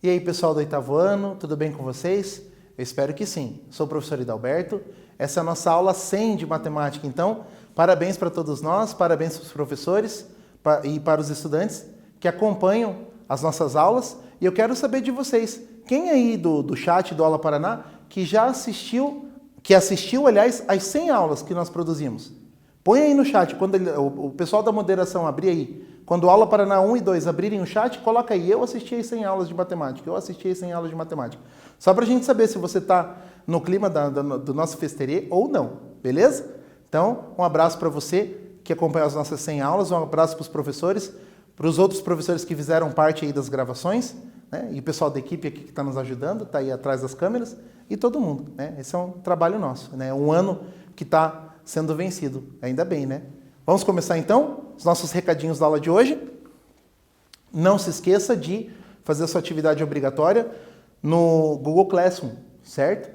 E aí, pessoal do oitavo ano, tudo bem com vocês? Eu espero que sim. Sou o professor Hidalberto. Essa é a nossa aula 100 de matemática. Então, parabéns para todos nós, parabéns para os professores e para os estudantes que acompanham as nossas aulas. E eu quero saber de vocês, quem aí do chat do Aula Paraná que já assistiu, aliás, as 100 aulas que nós produzimos? Põe aí no chat, quando o pessoal da moderação abrir aí, quando o Aula Paraná 1 e 2 abrirem o chat, coloca aí, eu assisti as 100 aulas de matemática, eu assisti as 100 aulas de matemática. Só para a gente saber se você está no clima do nosso festerê ou não, beleza? Então, um abraço para você que acompanha as nossas 100 aulas, um abraço para os professores, para os outros professores que fizeram parte aí das gravações, né? E o pessoal da equipe aqui que está nos ajudando, está aí atrás das câmeras, e todo mundo, né? Esse é um trabalho nosso, né? Um ano que está sendo vencido, ainda bem, né? Vamos começar então os nossos recadinhos da aula de hoje. Não se esqueça de fazer a sua atividade obrigatória no Google Classroom, certo?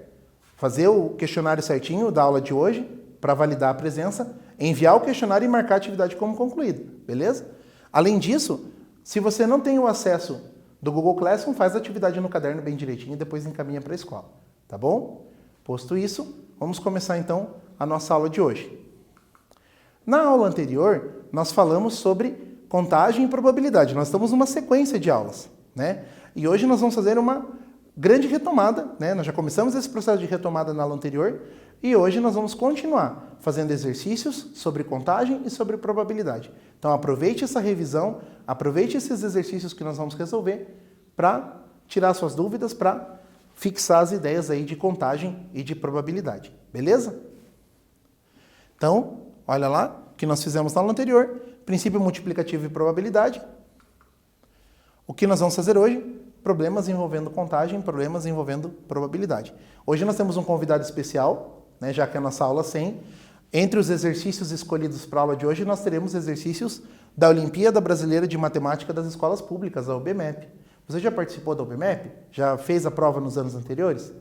Fazer o questionário certinho da aula de hoje para validar a presença, enviar o questionário e marcar a atividade como concluída, beleza? Além disso, se você não tem o acesso do Google Classroom, faz a atividade no caderno bem direitinho e depois encaminha para a escola, tá bom? Posto isso, vamos começar então a nossa aula de hoje. Na aula anterior, nós falamos sobre contagem e probabilidade. Nós estamos numa sequência de aulas, né? E hoje nós vamos fazer uma grande retomada, né? Nós já começamos esse processo de retomada na aula anterior e hoje nós vamos continuar fazendo exercícios sobre contagem e sobre probabilidade. Então aproveite essa revisão, aproveite esses exercícios que nós vamos resolver para tirar suas dúvidas, para fixar as ideias aí de contagem e de probabilidade, beleza? Então, olha lá o que nós fizemos na aula anterior, princípio multiplicativo e probabilidade. O que nós vamos fazer hoje? Problemas envolvendo contagem, problemas envolvendo probabilidade. Hoje nós temos um convidado especial, né, já que é a nossa aula 100. Entre os exercícios escolhidos para a aula de hoje, nós teremos exercícios da Olimpíada Brasileira de Matemática das Escolas Públicas, a OBMEP. Você já participou da OBMEP? Já fez a prova nos anos anteriores?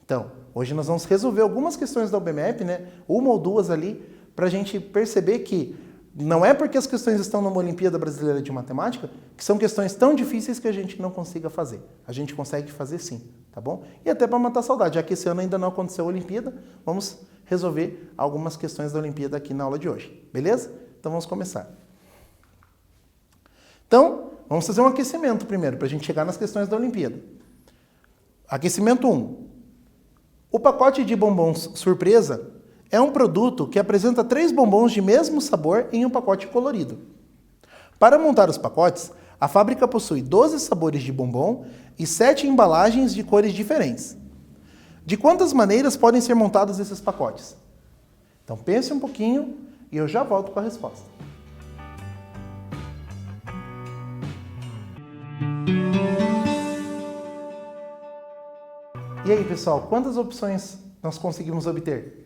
Então, hoje nós vamos resolver algumas questões da OBMEP, né? Uma ou duas ali, para a gente perceber que não é porque as questões estão numa Olimpíada Brasileira de Matemática que são questões tão difíceis que a gente não consiga fazer. A gente consegue fazer sim, tá bom? E até para matar a saudade, já que esse ano ainda não aconteceu a Olimpíada, vamos resolver algumas questões da Olimpíada aqui na aula de hoje, beleza? Então vamos começar. Então, vamos fazer um aquecimento primeiro, para a gente chegar nas questões da Olimpíada. Aquecimento 1. O pacote de bombons surpresa é um produto que apresenta 3 bombons de mesmo sabor em um pacote colorido. Para montar os pacotes, a fábrica possui 12 sabores de bombom e 7 embalagens de cores diferentes. De quantas maneiras podem ser montados esses pacotes? Então pense um pouquinho e eu já volto com a resposta. E aí, pessoal, quantas opções nós conseguimos obter?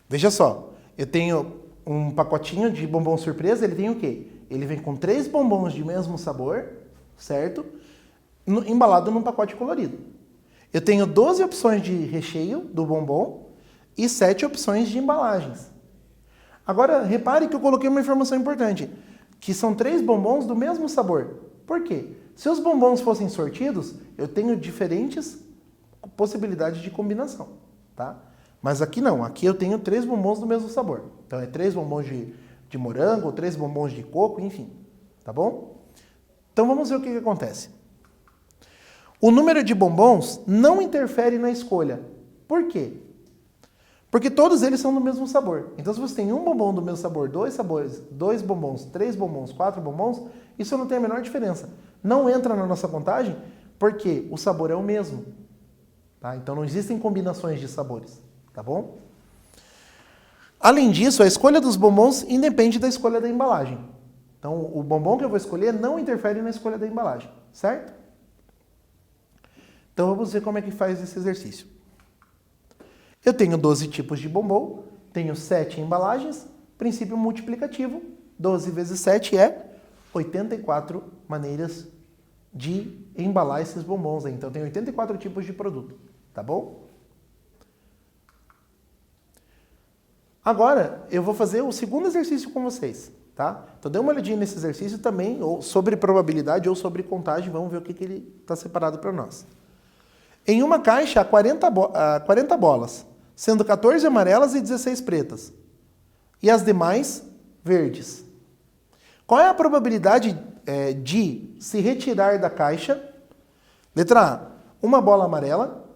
Veja só, eu tenho um pacotinho de bombom surpresa, ele tem o quê? Ele vem com 3 bombons de mesmo sabor, certo? Embalado num pacote colorido. Eu tenho 12 opções de recheio do bombom e 7 opções de embalagens. Agora, repare que eu coloquei uma informação importante, que são 3 bombons do mesmo sabor. Por quê? Se os bombons fossem sortidos, eu tenho diferentes possibilidades de combinação, tá? Mas aqui não, aqui eu tenho 3 bombons do mesmo sabor. Então é 3 bombons de morango, 3 bombons de coco, enfim, tá bom? Então vamos ver o que acontece. O número de bombons não interfere na escolha. Por quê? Porque todos eles são do mesmo sabor. Então se você tem um bombom do mesmo sabor, 2 sabores, 2 bombons, 3 bombons, 4 bombons, isso não tem a menor diferença. Não entra na nossa contagem porque o sabor é o mesmo. Tá? Então não existem combinações de sabores, tá bom? Além disso, a escolha dos bombons independe da escolha da embalagem. Então o bombom que eu vou escolher não interfere na escolha da embalagem, certo? Então vamos ver como é que faz esse exercício. Eu tenho 12 tipos de bombom, tenho 7 embalagens, princípio multiplicativo, 12 vezes 7 é 84 maneiras de embalar esses bombons aí. Então tem 84 tipos de produto, tá bom? Agora eu vou fazer o segundo exercício com vocês, tá? Tá? Então dê uma olhadinha nesse exercício também, ou sobre probabilidade ou sobre contagem, vamos ver o que ele está separado para nós. Em uma caixa há 40 bolas, sendo 14 amarelas e 16 pretas, e as demais verdes. Qual é a probabilidade de se retirar da caixa? Letra A, uma bola amarela.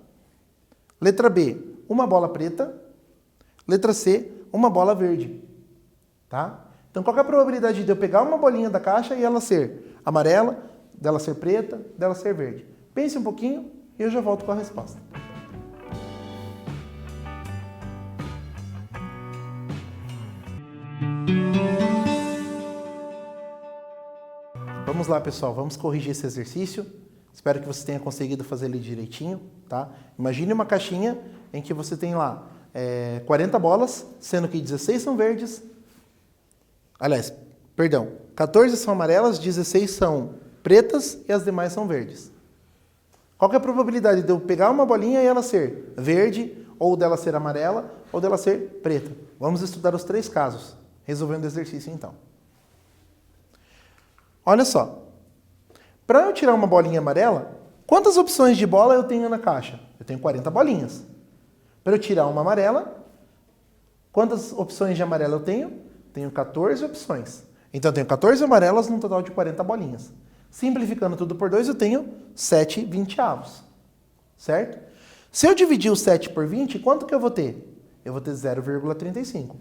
Letra B, uma bola preta. Letra C, uma bola verde. Tá? Então, qual é a probabilidade de eu pegar uma bolinha da caixa e ela ser amarela, dela ser preta, dela ser verde? Pense um pouquinho e eu já volto com a resposta. Vamos lá, pessoal, vamos corrigir esse exercício. Espero que você tenha conseguido fazer ele direitinho, tá? Imagine uma caixinha em que você tem lá 40 bolas, sendo que 16 são verdes. Aliás, perdão, 14 são amarelas, 16 são pretas e as demais são verdes. Qual que é a probabilidade de eu pegar uma bolinha e ela ser verde, ou dela ser amarela, ou dela ser preta? Vamos estudar os 3 casos, resolvendo o exercício então. Olha só, para eu tirar uma bolinha amarela, quantas opções de bola eu tenho na caixa? Eu tenho 40 bolinhas. Para eu tirar uma amarela, quantas opções de amarela eu tenho? Tenho 14 opções. Então eu tenho 14 amarelas num total de 40 bolinhas. Simplificando tudo por 2, eu tenho 7 vinteavos. Certo? Se eu dividir o 7 por 20, quanto que eu vou ter? Eu vou ter 0,35.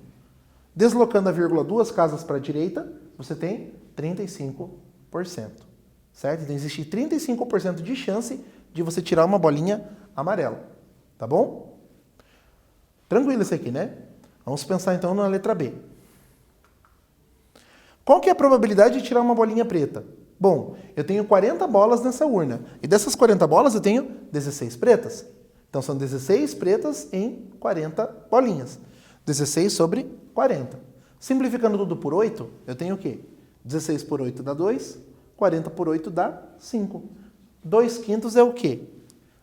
Deslocando a vírgula 2 casas para a direita, você tem 35%. Certo? Então existe 35% de chance de você tirar uma bolinha amarela. Tá bom? Tranquilo isso aqui, né? Vamos pensar então na letra B. Qual que é a probabilidade de tirar uma bolinha preta? Bom, eu tenho 40 bolas nessa urna. E dessas 40 bolas eu tenho 16 pretas. Então são 16 pretas em 40 bolinhas. 16 sobre 40. Simplificando tudo por 8, eu tenho o quê? 16 por 8 dá 2, 40 por 8 dá 5. 2/5 é o quê?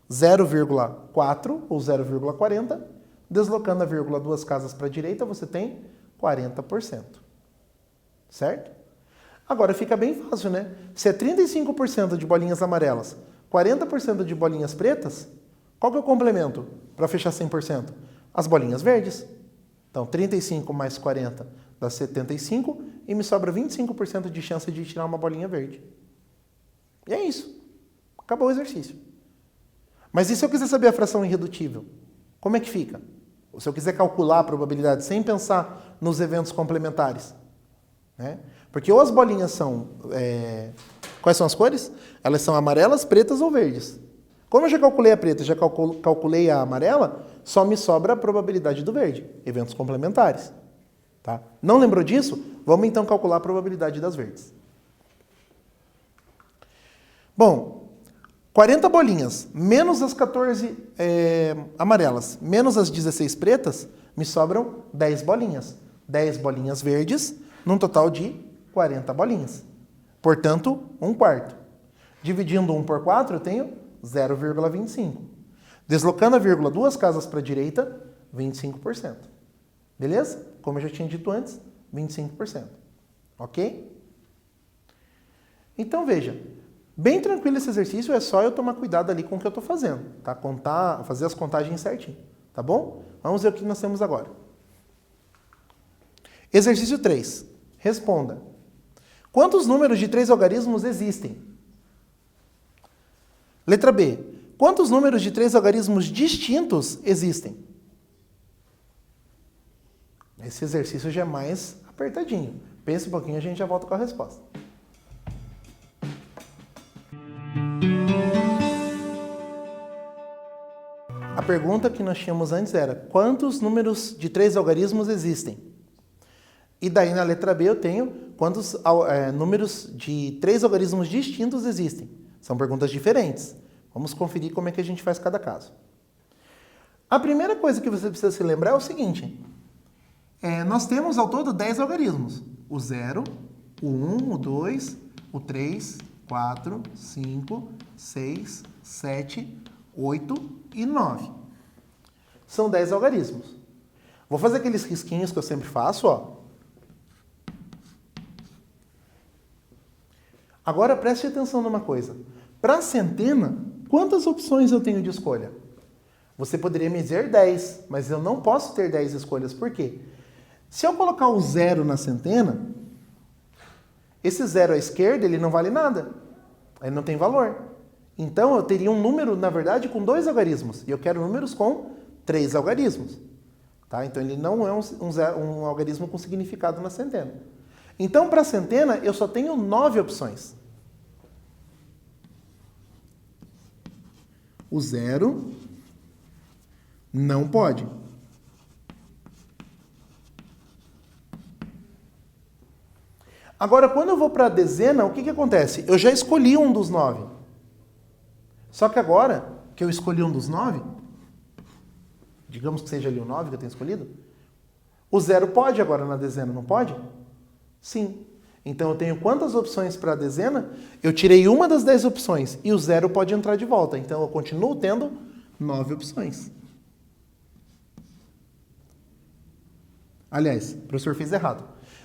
0,4 ou 0,40. Deslocando a vírgula 2 casas para a direita, você tem 40%. Certo? Agora fica bem fácil, né? Se é 35% de bolinhas amarelas, 40% de bolinhas pretas, qual que é o complemento para fechar 100%? As bolinhas verdes. Então, 35 mais 40 dá 75 e me sobra 25% de chance de tirar uma bolinha verde. E é isso. Acabou o exercício. Mas e se eu quiser saber a fração irredutível? Como é que fica? Ou se eu quiser calcular a probabilidade sem pensar nos eventos complementares? Né? Porque ou as bolinhas são... Quais são as cores? Elas são amarelas, pretas ou verdes. Como eu já calculei a preta, já calculei a amarela, só me sobra a probabilidade do verde. Eventos complementares. Tá? Não lembrou disso? Vamos então calcular a probabilidade das verdes. Bom, 40 bolinhas, menos as 14 amarelas, menos as 16 pretas, me sobram 10 bolinhas. 10 bolinhas verdes, num total de 40 bolinhas. Portanto, 1/4. Dividindo 1 por 4, eu tenho 0,25. Deslocando a vírgula 2 casas para a direita, 25%. Beleza? Como eu já tinha dito antes, 25%. Ok? Então, veja. Bem tranquilo esse exercício, é só eu tomar cuidado ali com o que eu estou fazendo. Tá? Fazer as contagens certinho. Tá bom? Vamos ver o que nós temos agora. Exercício 3. Responda. Quantos números de 3 algarismos existem? Letra B. Quantos números de 3 algarismos distintos existem? Esse exercício já é mais apertadinho. Pense um pouquinho e a gente já volta com a resposta. A pergunta que nós tínhamos antes era: quantos números de 3 algarismos existem? E daí na letra B eu tenho quantos números de 3 algarismos distintos existem. São perguntas diferentes. Vamos conferir como é que a gente faz cada caso. A primeira coisa que você precisa se lembrar é o seguinte. Nós temos ao todo 10 algarismos. O 0, o 1, o 2, o 3, 4, 5, 6, 7, 8 e 9. São 10 algarismos. Vou fazer aqueles risquinhos que eu sempre faço, ó. Agora preste atenção numa coisa. Para a centena, quantas opções eu tenho de escolha? Você poderia me dizer 10, mas eu não posso ter 10 escolhas. Por quê? Se eu colocar o 0 na centena, esse 0 à esquerda, ele não vale nada. Ele não tem valor. Então, eu teria um número, na verdade, com 2 algarismos. E eu quero números com 3 algarismos. Tá? Então, ele não é um algarismo com significado na centena. Então, para a centena, eu só tenho 9 opções. O 0 não pode. Agora, quando eu vou para a dezena, o que acontece? Eu já escolhi um dos 9. Só que agora que eu escolhi um dos 9, digamos que seja ali o 9 que eu tenho escolhido, o 0 pode agora na dezena, não pode? Sim. Então eu tenho quantas opções para a dezena? Eu tirei uma das 10 opções e o 0 pode entrar de volta. Então eu continuo tendo 9 opções. Aliás, o professor fez errado.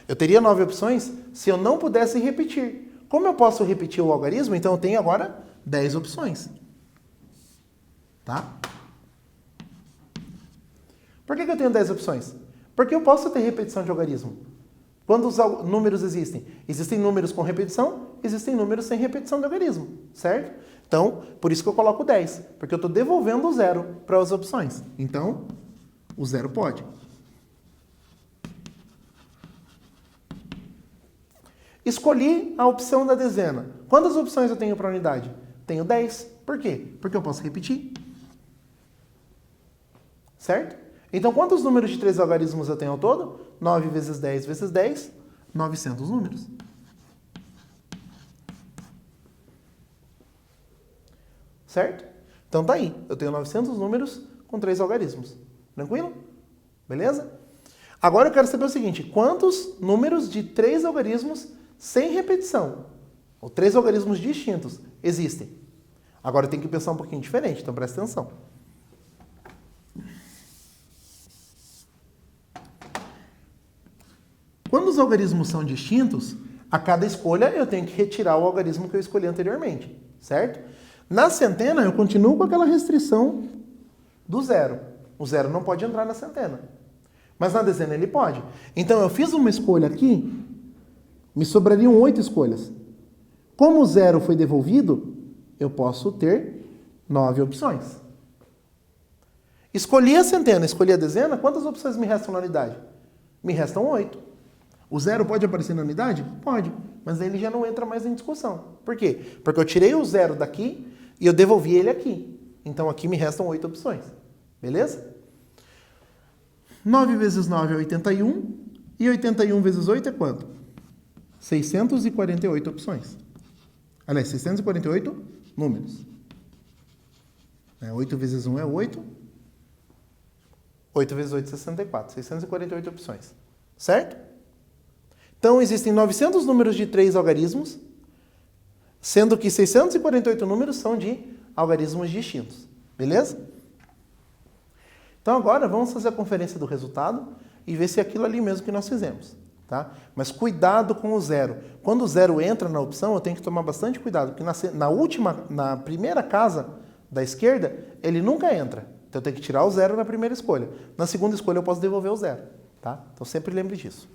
Eu teria 9 opções se eu não pudesse repetir. Como eu posso repetir o algarismo, então eu tenho agora 10 opções. Tá? Por que eu tenho 10 opções? Porque eu posso ter repetição de algarismo. Quantos números existem? Existem números com repetição, existem números sem repetição de algarismo, certo? Então, por isso que eu coloco 10, porque eu estou devolvendo o 0 para as opções. Então, o 0 pode. Escolhi a opção da dezena. Quantas opções eu tenho para a unidade? Tenho 10. Por quê? Porque eu posso repetir. Certo? Então, quantos números de 3 algarismos eu tenho ao todo? 9 vezes 10 vezes 10, 900 números. Certo? Então tá aí. Eu tenho 900 números com 3 algarismos. Tranquilo? Beleza? Agora eu quero saber o seguinte. Quantos números de 3 algarismos sem repetição, ou 3 algarismos distintos, existem? Agora eu tenho que pensar um pouquinho diferente, então presta atenção. Quando os algarismos são distintos, a cada escolha eu tenho que retirar o algarismo que eu escolhi anteriormente, certo? Na centena eu continuo com aquela restrição do 0. O 0 não pode entrar na centena. Mas na dezena ele pode. Então eu fiz uma escolha aqui, me sobrariam 8 escolhas. Como o 0 foi devolvido, eu posso ter 9 opções. Escolhi a centena, escolhi a dezena, quantas opções me restam na unidade? Me restam 8. O 0 pode aparecer na unidade? Pode, mas ele já não entra mais em discussão. Por quê? Porque eu tirei o 0 daqui e eu devolvi ele aqui. Então aqui me restam 8 opções. Beleza? 9 vezes 9 é 81. E 81 vezes 8 é quanto? 648 opções. Aliás, 648 números. 8 vezes 1 é 8. 8 vezes 8 é 64. 648 opções. Certo? Então, existem 900 números de 3 algarismos, sendo que 648 números são de algarismos distintos. Beleza? Então, agora vamos fazer a conferência do resultado e ver se é aquilo ali mesmo que nós fizemos. Tá? Mas cuidado com o 0. Quando o 0 entra na opção, eu tenho que tomar bastante cuidado, porque na primeira casa da esquerda, ele nunca entra. Então, eu tenho que tirar o 0 na primeira escolha. Na segunda escolha, eu posso devolver o 0. Tá? Então, sempre lembre disso.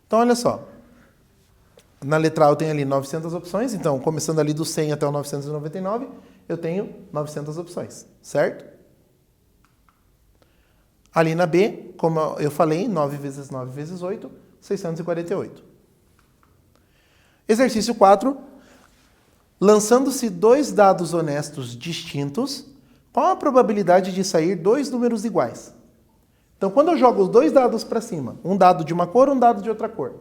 Então, olha só. Na letra A eu tenho ali 900 opções. Então, começando ali do 100 até o 999, eu tenho 900 opções. Certo? Ali na B, como eu falei, 9 vezes 9 vezes 8, 648. Exercício 4. Lançando-se 2 dados honestos distintos, qual a probabilidade de sair 2 números iguais? Então, quando eu jogo os 2 dados para cima, um dado de uma cor, um dado de outra cor,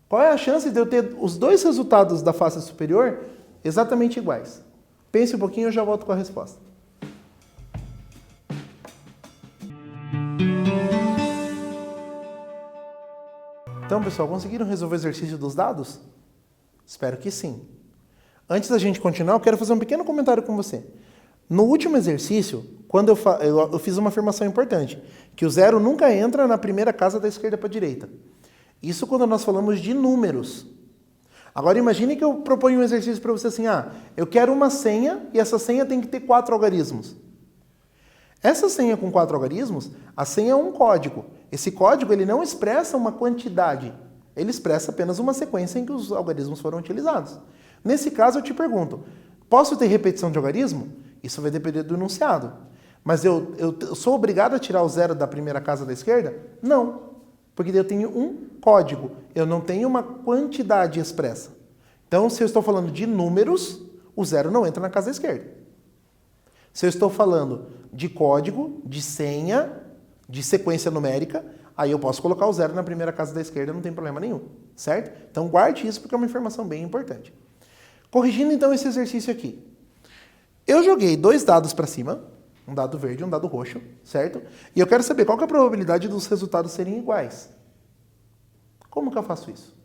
qual é a chance de eu ter os 2 resultados da face superior exatamente iguais? Pense um pouquinho e eu já volto com a resposta. Então, pessoal, conseguiram resolver o exercício dos dados? Espero que sim. Antes da gente continuar, eu quero fazer um pequeno comentário com você. No último exercício, quando eu fiz uma afirmação importante, que o 0 nunca entra na primeira casa da esquerda para a direita. Isso quando nós falamos de números. Agora imagine que eu proponho um exercício para você assim, eu quero uma senha e essa senha tem que ter 4 algarismos. Essa senha com 4 algarismos, a senha é um código. Esse código ele não expressa uma quantidade, ele expressa apenas uma sequência em que os algarismos foram utilizados. Nesse caso eu te pergunto, posso ter repetição de algarismo? Isso vai depender do enunciado. Mas eu sou obrigado a tirar o 0 da primeira casa da esquerda? Não, porque eu tenho um código, eu não tenho uma quantidade expressa. Então, se eu estou falando de números, o 0 não entra na casa da esquerda. Se eu estou falando de código, de senha, de sequência numérica, aí eu posso colocar o 0 na primeira casa da esquerda, não tem problema nenhum, certo? Então, guarde isso porque é uma informação bem importante. Corrigindo, então, esse exercício aqui. Eu joguei 2 dados para cima, um dado verde e um dado roxo, certo? E eu quero saber qual que é a probabilidade dos resultados serem iguais. Como que eu faço isso?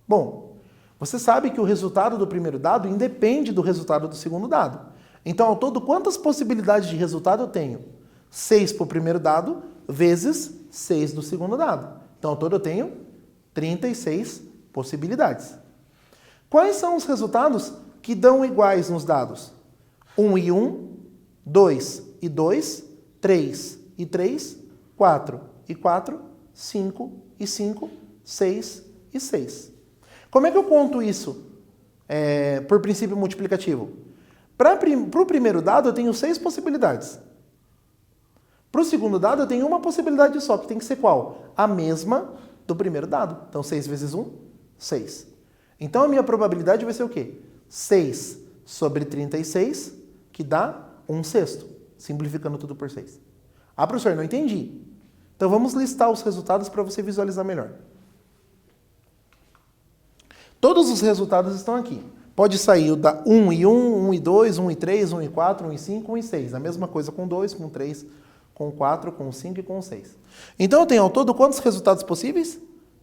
Bom, você sabe que o resultado do primeiro dado independe do resultado do segundo dado. Então, ao todo, quantas possibilidades de resultado eu tenho? 6 para o primeiro dado, vezes 6 do segundo dado. Então, ao todo, eu tenho 36 possibilidades. Quais são os resultados que dão iguais nos dados? 1 e 1, 2 e 2, 3 e 3, 4 e 4, 5 e 5, 6 e 6. Como é que eu conto isso por princípio multiplicativo? Para o primeiro dado, eu tenho 6 possibilidades. Para o segundo dado, eu tenho uma possibilidade só, que tem que ser qual? A mesma do primeiro dado. Então, 6 vezes 1, 6. Então, a minha probabilidade vai ser o quê? 6 sobre 36, que dá 1/6, simplificando tudo por 6. Professor, não entendi. Então, vamos listar os resultados para você visualizar melhor. Todos os resultados estão aqui. Pode sair o da 1 e 1, 1 e 2, 1 e 3, 1 e 4, 1 e 5, 1 e 6. A mesma coisa com 2, com 3, com 4, com 5 e com 6. Então, eu tenho ao todo quantos resultados possíveis?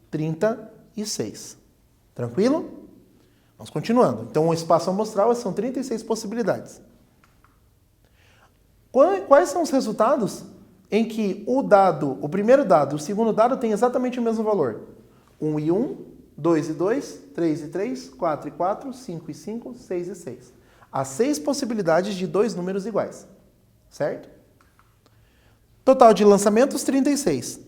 36. Tranquilo? Vamos continuando. Então, o espaço amostral são 36 possibilidades. Quais são os resultados em que o primeiro dado e o segundo dado têm exatamente o mesmo valor? 1 e 1, 2 e 2, 3 e 3, 4 e 4, 5 e 5, 6 e 6. Há 6 possibilidades de 2 números iguais, certo? Total de lançamentos, 36.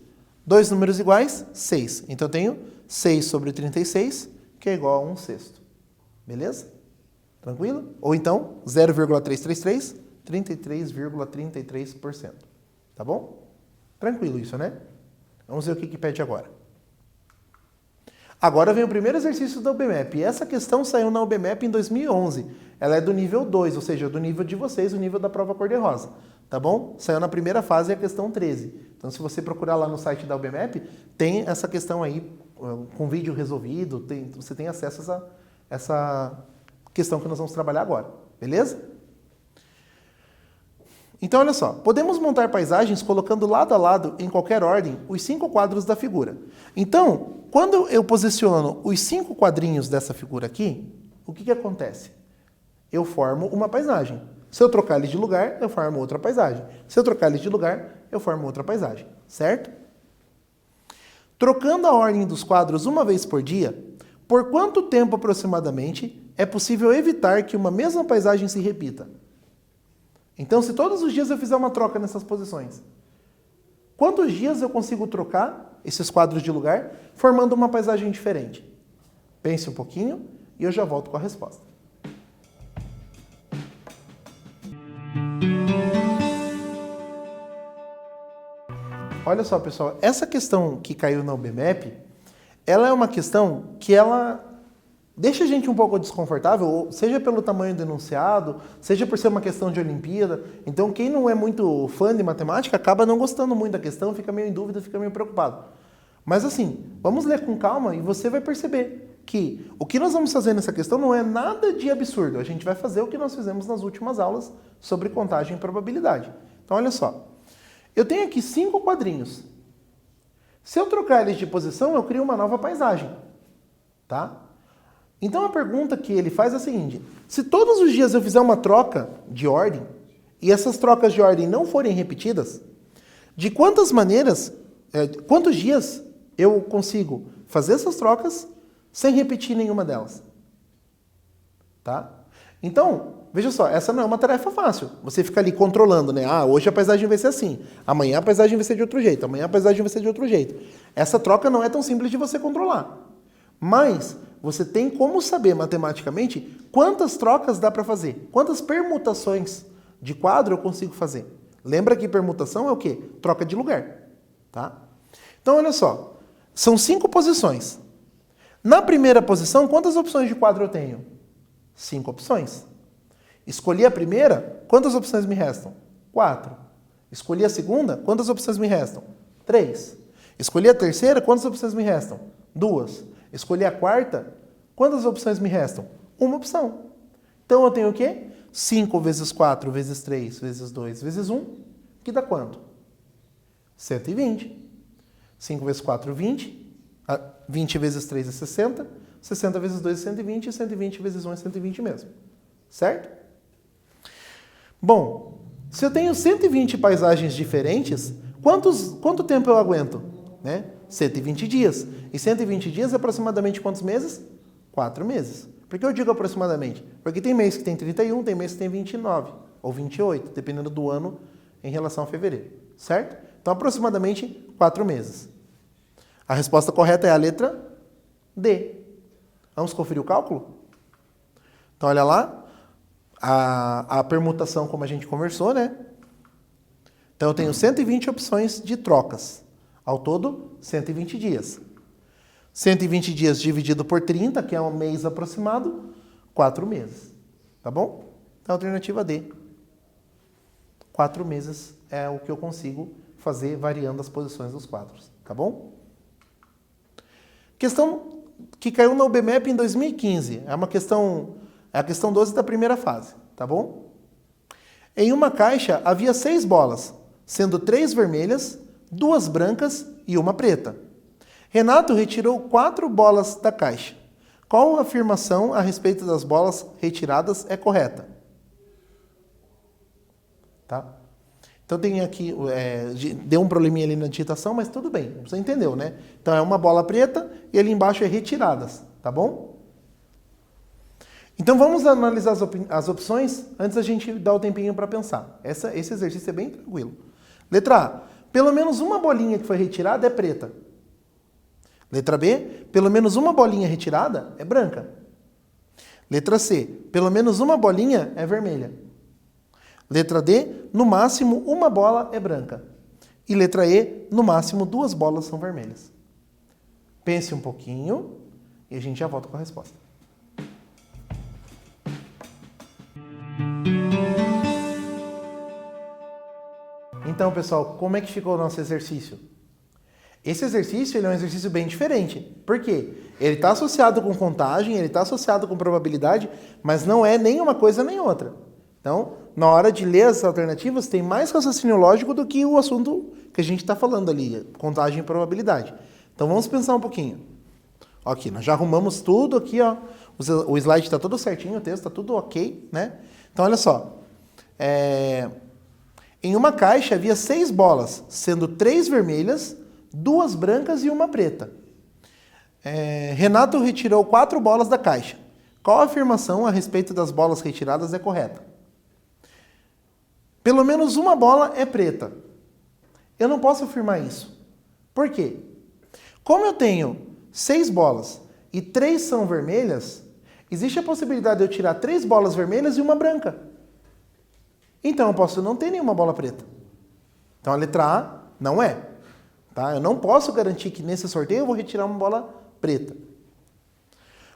2 números iguais, 6. Então, eu tenho 6 sobre 36, que é igual a 1/6. Beleza? Tranquilo? Ou então, 0,333, 33,33%. Tá bom? Tranquilo isso, né? Vamos ver o que pede agora. Agora vem o primeiro exercício da UBMAP. E essa questão saiu na UBMAP em 2011. Ela é do nível 2, ou seja, do nível de vocês, o nível da prova cor-de-rosa. Tá bom? Saiu na primeira fase a questão 13. Então, se você procurar lá no site da UBMAP, tem essa questão aí com vídeo resolvido, você tem acesso a essa questão que nós vamos trabalhar agora. Beleza? Então, olha só. Podemos montar paisagens colocando lado a lado, em qualquer ordem, os 5 quadros da figura. Então, quando eu posiciono os 5 quadrinhos dessa figura aqui, o que acontece? Eu formo uma paisagem. Se eu trocar eles de lugar, eu formo outra paisagem. Se eu trocar eles de lugar, eu formo outra paisagem. Certo? Trocando a ordem dos quadros uma vez por dia, por quanto tempo aproximadamente é possível evitar que uma mesma paisagem se repita? Então, se todos os dias eu fizer uma troca nessas posições, quantos dias eu consigo trocar esses quadros de lugar, formando uma paisagem diferente? Pense um pouquinho e eu já volto com a resposta. Olha só, pessoal, essa questão que caiu na UBMAP, ela é uma questão que ela deixa a gente um pouco desconfortável, seja pelo tamanho do enunciado, seja por ser uma questão de Olimpíada. Então, quem não é muito fã de matemática acaba não gostando muito da questão, fica meio em dúvida, fica meio preocupado. Mas assim, vamos ler com calma e você vai perceber que o que nós vamos fazer nessa questão não é nada de absurdo. A gente vai fazer o que nós fizemos nas últimas aulas sobre contagem e probabilidade. Então, olha só. Eu tenho aqui 5 quadrinhos. Se eu trocar eles de posição, eu crio uma nova paisagem. Tá? Então, a pergunta que ele faz é a seguinte. Se todos os dias eu fizer uma troca de ordem, e essas trocas de ordem não forem repetidas, de quantas maneiras, quantos dias eu consigo fazer essas trocas sem repetir nenhuma delas. Tá? Então, veja só, essa não é uma tarefa fácil. Você fica ali controlando, né? Ah, hoje a paisagem vai ser assim, amanhã a paisagem vai ser de outro jeito, amanhã a paisagem vai ser de outro jeito. Essa troca não é tão simples de você controlar. Mas você tem como saber matematicamente quantas trocas dá para fazer, quantas permutações de quadro eu consigo fazer. Lembra que permutação é o quê? Troca de lugar. Tá? Então, olha só, são 5 posições. Na primeira posição, quantas opções de quadro eu tenho? 5 opções. Escolhi a primeira, quantas opções me restam? 4. Escolhi a segunda, quantas opções me restam? 3. Escolhi a terceira, quantas opções me restam? 2. Escolhi a quarta, quantas opções me restam? 1 opção. Então eu tenho o quê? 5 vezes 4 vezes 3 vezes 2 vezes 1, que dá quanto? 120. 5 vezes 4, 20. 20 vezes 3 é 60. 60 vezes 2 é 120. E 120 vezes 1 é 120 mesmo. Certo? Bom, se eu tenho 120 paisagens diferentes, quanto tempo eu aguento? Né? 120 dias. E 120 dias é aproximadamente quantos meses? 4 meses. Por que eu digo aproximadamente? Porque tem mês que tem 31, tem mês que tem 29 ou 28, dependendo do ano em relação a fevereiro. Certo? Então, aproximadamente 4 meses. A resposta correta é a letra D. Vamos conferir o cálculo? Então, olha lá. A permutação, como a gente conversou, né? Então, eu tenho 120 opções de trocas. Ao todo, 120 dias. 120 dias dividido por 30, que é um mês aproximado, 4 meses. Tá bom? Então, a alternativa D. 4 meses é o que eu consigo fazer variando as posições dos quadros. Tá bom? Questão que caiu na UBMEP em 2015. É a questão 12 da primeira fase. Tá bom? Em uma caixa havia 6 bolas, sendo 3 vermelhas, 2 brancas e 1 preta. Renato retirou 4 bolas da caixa. Qual afirmação a respeito das bolas retiradas é correta? Tá? Então tem aqui, deu um probleminha ali na digitação, mas tudo bem, você entendeu, né? Então é uma bola preta e ali embaixo é retiradas, tá bom? Então vamos analisar as opções antes da gente dar o tempinho para pensar. Esse exercício é bem tranquilo. Letra A, pelo menos uma bolinha que foi retirada é preta. Letra B, pelo menos uma bolinha retirada é branca. Letra C, pelo menos uma bolinha é vermelha. Letra D, no máximo uma bola é branca. E letra E, no máximo 2 bolas são vermelhas. Pense um pouquinho e a gente já volta com a resposta. Então, pessoal, como é que ficou o nosso exercício? Esse exercício ele é um exercício bem diferente. Por quê? Ele está associado com contagem, ele está associado com probabilidade, mas não é nem uma coisa nem outra. Então, na hora de ler as alternativas, tem mais raciocínio lógico do que o assunto que a gente está falando ali, contagem e probabilidade. Então, vamos pensar um pouquinho. Aqui, nós já arrumamos tudo aqui, ó. O slide está todo certinho, o texto está tudo ok, né? Então, olha só. Em uma caixa havia 6 bolas, sendo 3 vermelhas, 2 brancas e 1 preta. Renato retirou 4 bolas da caixa. Qual a afirmação a respeito das bolas retiradas é correta? Pelo menos uma bola é preta. Eu não posso afirmar isso. Por quê? Como eu tenho 6 bolas e 3 são vermelhas, existe a possibilidade de eu tirar 3 bolas vermelhas e 1 branca. Então eu posso não ter nenhuma bola preta. Então a letra A não é. Tá? Eu não posso garantir que nesse sorteio eu vou retirar uma bola preta.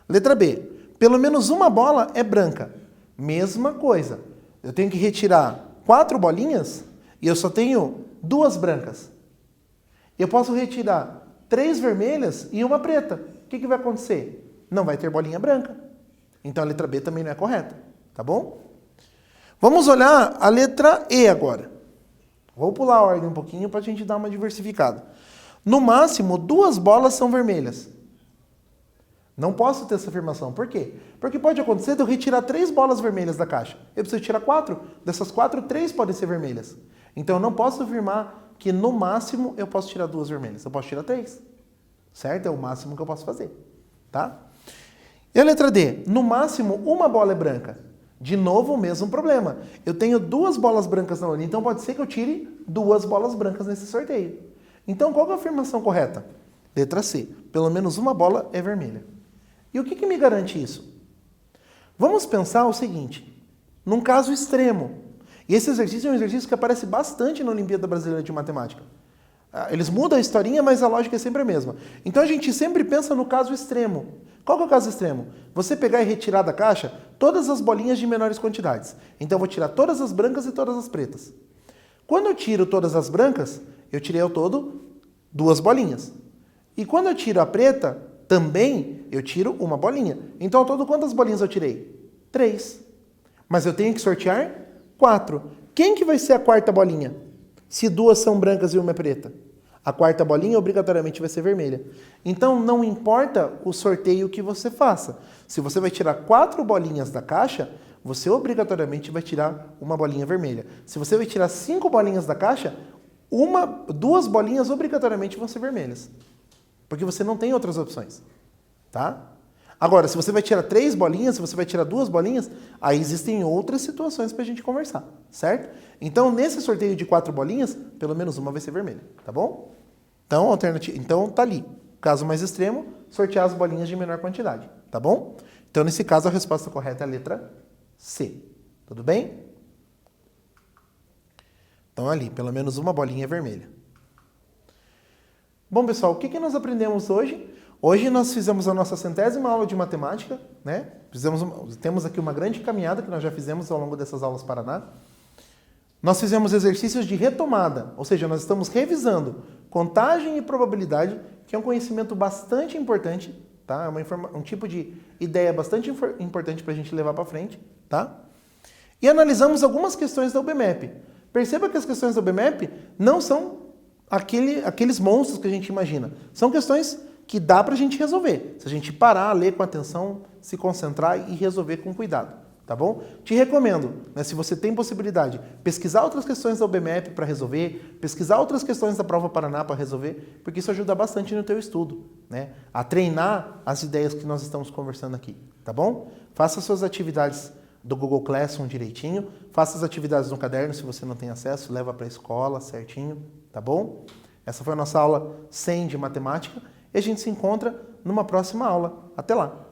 Letra B. Pelo menos uma bola é branca. Mesma coisa. Eu tenho que retirar 4 bolinhas e eu só tenho 2 brancas. Eu posso retirar 3 vermelhas e 1 preta. O que vai acontecer? Não vai ter bolinha branca. Então a letra B também não é correta. Tá bom? Vamos olhar a letra E agora. Vou pular a ordem um pouquinho para a gente dar uma diversificada. No máximo, 2 bolas são vermelhas. Não posso ter essa afirmação. Por quê? Porque pode acontecer de eu retirar 3 bolas vermelhas da caixa. Eu preciso tirar 4. Dessas 4, 3 podem ser vermelhas. Então eu não posso afirmar que no máximo eu posso tirar 2 vermelhas. Eu posso tirar 3. Certo? É o máximo que eu posso fazer. tá? E a letra D, no máximo uma bola é branca. De novo, o mesmo problema. Eu tenho 2 bolas brancas na urna, então pode ser que eu tire 2 bolas brancas nesse sorteio. Então, qual é a afirmação correta? Letra C, pelo menos uma bola é vermelha. E o que me garante isso? Vamos pensar o seguinte, num caso extremo. E esse exercício é um exercício que aparece bastante na Olimpíada Brasileira de Matemática. Eles mudam a historinha, mas a lógica é sempre a mesma. Então a gente sempre pensa no caso extremo. Qual que é o caso extremo? Você pegar e retirar da caixa todas as bolinhas de menores quantidades. Então eu vou tirar todas as brancas e todas as pretas. Quando eu tiro todas as brancas, eu tirei ao todo 2 bolinhas. E quando eu tiro a preta, também eu tiro uma bolinha. Então ao todo quantas bolinhas eu tirei? 3. Mas eu tenho que sortear 4. Quem que vai ser a 4ª bolinha? Se 2 são brancas e uma é preta. A 4ª bolinha obrigatoriamente vai ser vermelha. Então não importa o sorteio que você faça. Se você vai tirar 4 bolinhas da caixa, você obrigatoriamente vai tirar uma bolinha vermelha. Se você vai tirar 5 bolinhas da caixa, 2 bolinhas obrigatoriamente vão ser vermelhas. Porque você não tem outras opções. Tá? Agora, se você vai tirar 3 bolinhas, se você vai tirar 2 bolinhas, aí existem outras situações para a gente conversar, certo? Então, nesse sorteio de 4 bolinhas, pelo menos uma vai ser vermelha, tá bom? Então, então tá ali. Caso mais extremo, sortear as bolinhas de menor quantidade, tá bom? Então, nesse caso, a resposta correta é a letra C. Tudo bem? Então, ali, pelo menos uma bolinha é vermelha. Bom, pessoal, o que nós aprendemos hoje? Hoje nós fizemos a nossa 100ª aula de matemática, né? Temos aqui uma grande caminhada que nós já fizemos ao longo dessas aulas Paraná. Nós fizemos exercícios de retomada, ou seja, nós estamos revisando contagem e probabilidade, que é um conhecimento bastante importante, tá? É um tipo de ideia bastante importante para a gente levar para frente, tá? E analisamos algumas questões da UBMAP. Perceba que as questões da UBMAP não são aqueles monstros que a gente imagina. São questões que dá para a gente resolver. Se a gente parar, ler com atenção, se concentrar e resolver com cuidado, tá bom? Te recomendo, né, se você tem possibilidade, pesquisar outras questões da UBMAP para resolver, pesquisar outras questões da Prova Paraná para resolver, porque isso ajuda bastante no teu estudo, né? A treinar as ideias que nós estamos conversando aqui, tá bom? Faça suas atividades do Google Classroom direitinho, faça as atividades no caderno, se você não tem acesso, leva para a escola certinho, tá bom? Essa foi a nossa aula 100 de matemática. E a gente se encontra numa próxima aula. Até lá!